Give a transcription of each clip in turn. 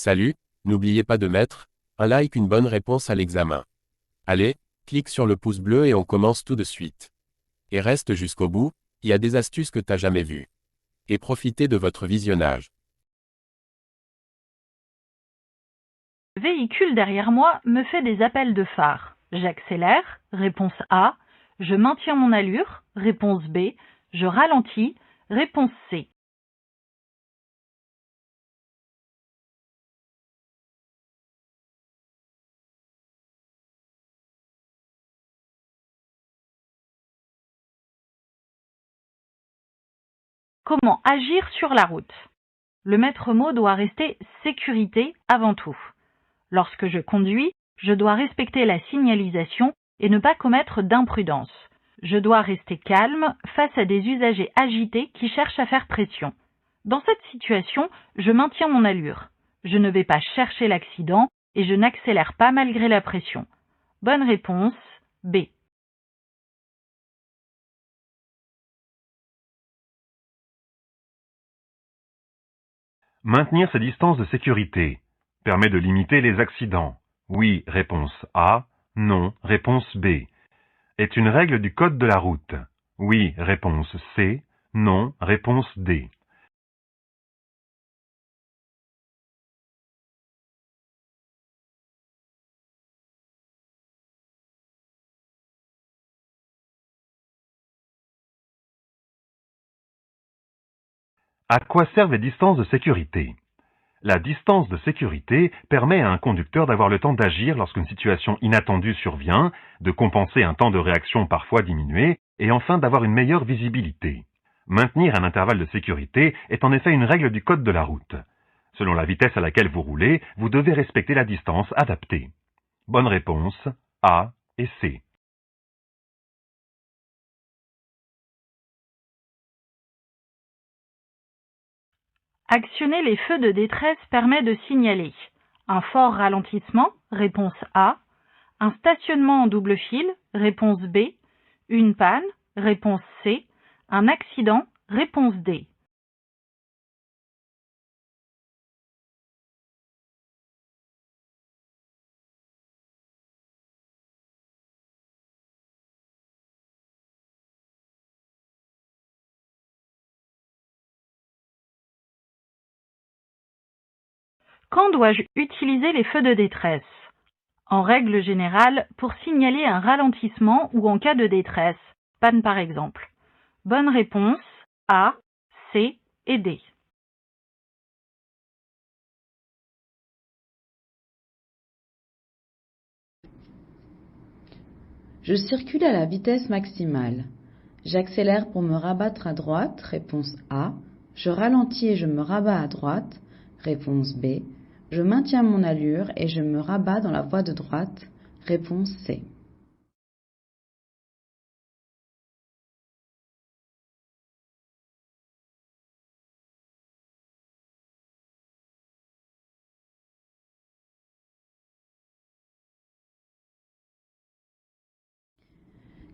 Salut, n'oubliez pas de mettre un like, une bonne réponse à l'examen. Allez, clique sur le pouce bleu et on commence tout de suite. Et reste jusqu'au bout, il y a des astuces que t'as jamais vues. Et profitez de votre visionnage. Le véhicule derrière moi me fait des appels de phare. J'accélère, réponse A. Je maintiens mon allure, réponse B. Je ralentis, réponse C. Comment agir sur la route? Le maître mot doit rester sécurité avant tout. Lorsque je conduis, je dois respecter la signalisation et ne pas commettre d'imprudence. Je dois rester calme face à des usagers agités qui cherchent à faire pression. Dans cette situation, je maintiens mon allure. Je ne vais pas chercher l'accident et je n'accélère pas malgré la pression. Bonne réponse, B. Maintenir ses distances de sécurité permet de limiter les accidents. Oui, réponse A. Non, réponse B. Est une règle du code de la route. Oui, réponse C. Non, réponse D. À quoi servent les distances de sécurité? La distance de sécurité permet à un conducteur d'avoir le temps d'agir lorsqu'une situation inattendue survient, de compenser un temps de réaction parfois diminué, et enfin d'avoir une meilleure visibilité. Maintenir un intervalle de sécurité est en effet une règle du code de la route. Selon la vitesse à laquelle vous roulez, vous devez respecter la distance adaptée. Bonne réponse, A et C. Actionner les feux de détresse permet de signaler un fort ralentissement, réponse A, un stationnement en double fil, réponse B, une panne, réponse C, un accident, réponse D. Quand dois-je utiliser les feux de détresse? En règle générale, pour signaler un ralentissement ou en cas de détresse, panne par exemple. Bonne réponse, A, C et D. Je circule à la vitesse maximale. J'accélère pour me rabattre à droite, réponse A. Je ralentis et je me rabats à droite, réponse B. Je maintiens mon allure et je me rabats dans la voie de droite, réponse C.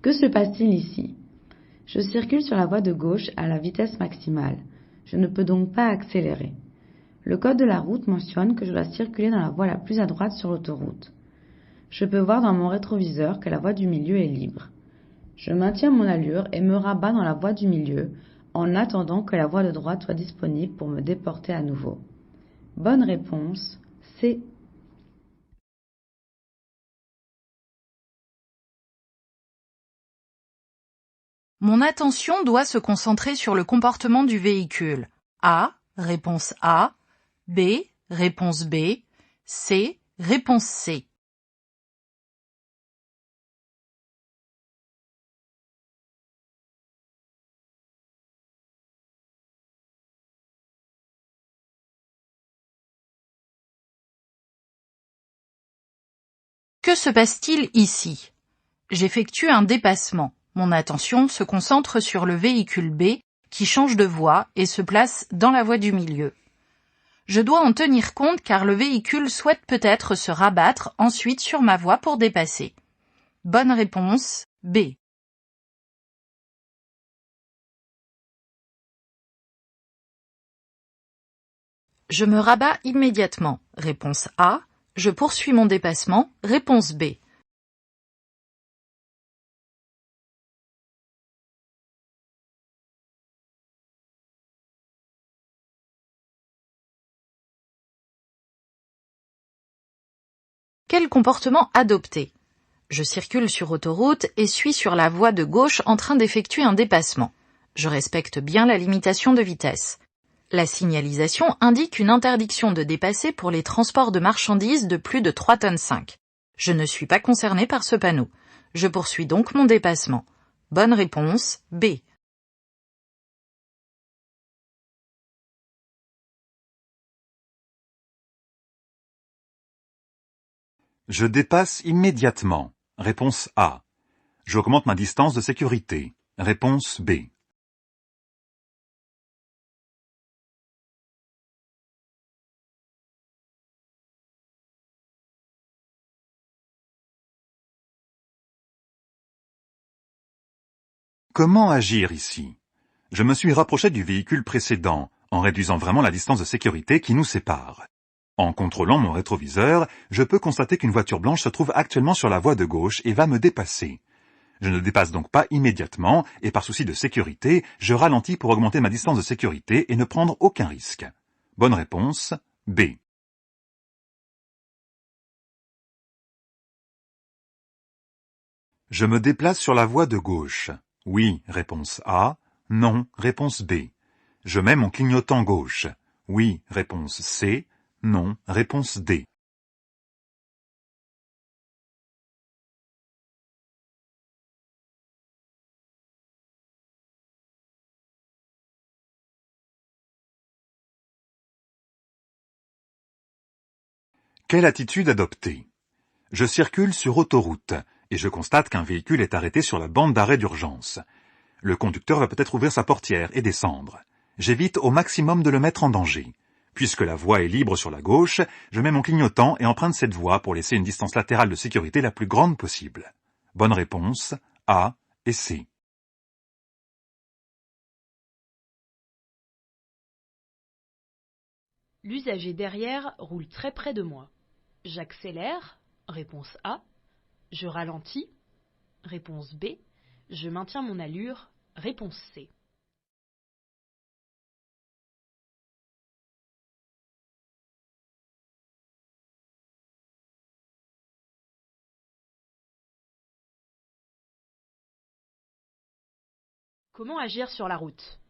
Que se passe-t-il ici? Je circule sur la voie de gauche à la vitesse maximale. Je ne peux donc pas accélérer. Le code de la route mentionne que je dois circuler dans la voie la plus à droite sur l'autoroute. Je peux voir dans mon rétroviseur que la voie du milieu est libre. Je maintiens mon allure et me rabats dans la voie du milieu en attendant que la voie de droite soit disponible pour me déporter à nouveau. Bonne réponse, C. Mon attention doit se concentrer sur le comportement du véhicule. A, réponse A. B, réponse B. C, réponse C. Que se passe-t-il ici? J'effectue un dépassement. Mon attention se concentre sur le véhicule B qui change de voie et se place dans la voie du milieu. Je dois en tenir compte car le véhicule souhaite peut-être se rabattre ensuite sur ma voie pour dépasser. Bonne réponse, B. Je me rabats immédiatement. Réponse A. Je poursuis mon dépassement. Réponse B. Quel comportement adopter? Je circule sur autoroute et suis sur la voie de gauche en train d'effectuer un dépassement. Je respecte bien la limitation de vitesse. La signalisation indique une interdiction de dépasser pour les transports de marchandises de plus de 3,5 tonnes. Je ne suis pas concerné par ce panneau. Je poursuis donc mon dépassement. Bonne réponse, B. Je dépasse immédiatement. Réponse A. J'augmente ma distance de sécurité. Réponse B. Comment agir ici? Je me suis rapproché du véhicule précédent, en réduisant vraiment la distance de sécurité qui nous sépare. En contrôlant mon rétroviseur, je peux constater qu'une voiture blanche se trouve actuellement sur la voie de gauche et va me dépasser. Je ne dépasse donc pas immédiatement, et par souci de sécurité, je ralentis pour augmenter ma distance de sécurité et ne prendre aucun risque. Bonne réponse, B. Je me déplace sur la voie de gauche. Oui, réponse A. Non, réponse B. Je mets mon clignotant gauche. Oui, réponse C. Non, réponse D. Quelle attitude adopter? Je circule sur autoroute, et je constate qu'un véhicule est arrêté sur la bande d'arrêt d'urgence. Le conducteur va peut-être ouvrir sa portière et descendre. J'évite au maximum de le mettre en danger. Puisque la voie est libre sur la gauche, je mets mon clignotant et emprunte cette voie pour laisser une distance latérale de sécurité la plus grande possible. Bonne réponse, A et C. L'usager derrière roule très près de moi. J'accélère, réponse A. Je ralentis, réponse B. Je maintiens mon allure, réponse C. Comment agir sur la route?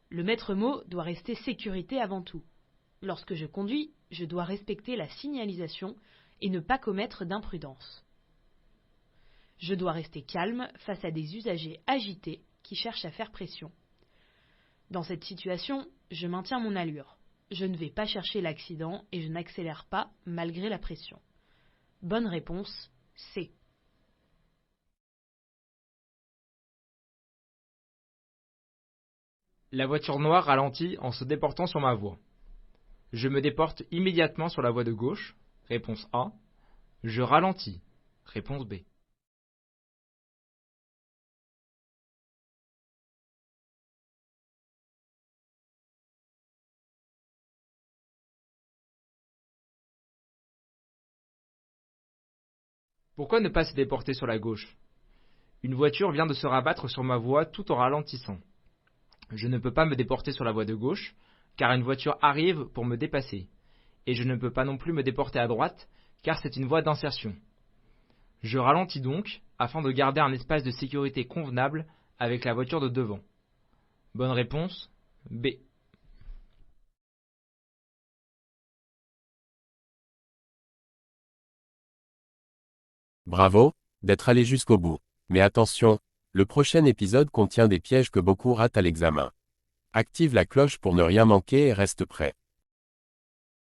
Le maître mot doit rester sécurité avant tout. Lorsque je conduis, je dois respecter la signalisation et ne pas commettre d'imprudence. Je dois rester calme face à des usagers agités qui cherchent à faire pression. Dans cette situation, je maintiens mon allure. Je ne vais pas chercher l'accident et je n'accélère pas malgré la pression. Bonne réponse, C. La voiture noire ralentit en se déportant sur ma voie. Je me déporte immédiatement sur la voie de gauche. Réponse A. Je ralentis. Réponse B. Pourquoi ne pas se déporter sur la gauche? Une voiture vient de se rabattre sur ma voie tout en ralentissant. Je ne peux pas me déporter sur la voie de gauche, car une voiture arrive pour me dépasser. Et je ne peux pas non plus me déporter à droite, car c'est une voie d'insertion. Je ralentis donc, afin de garder un espace de sécurité convenable avec la voiture de devant. Bonne réponse, B. Bravo, d'être allé jusqu'au bout. Mais attention, le prochain épisode contient des pièges que beaucoup ratent à l'examen. Active la cloche pour ne rien manquer et reste prêt.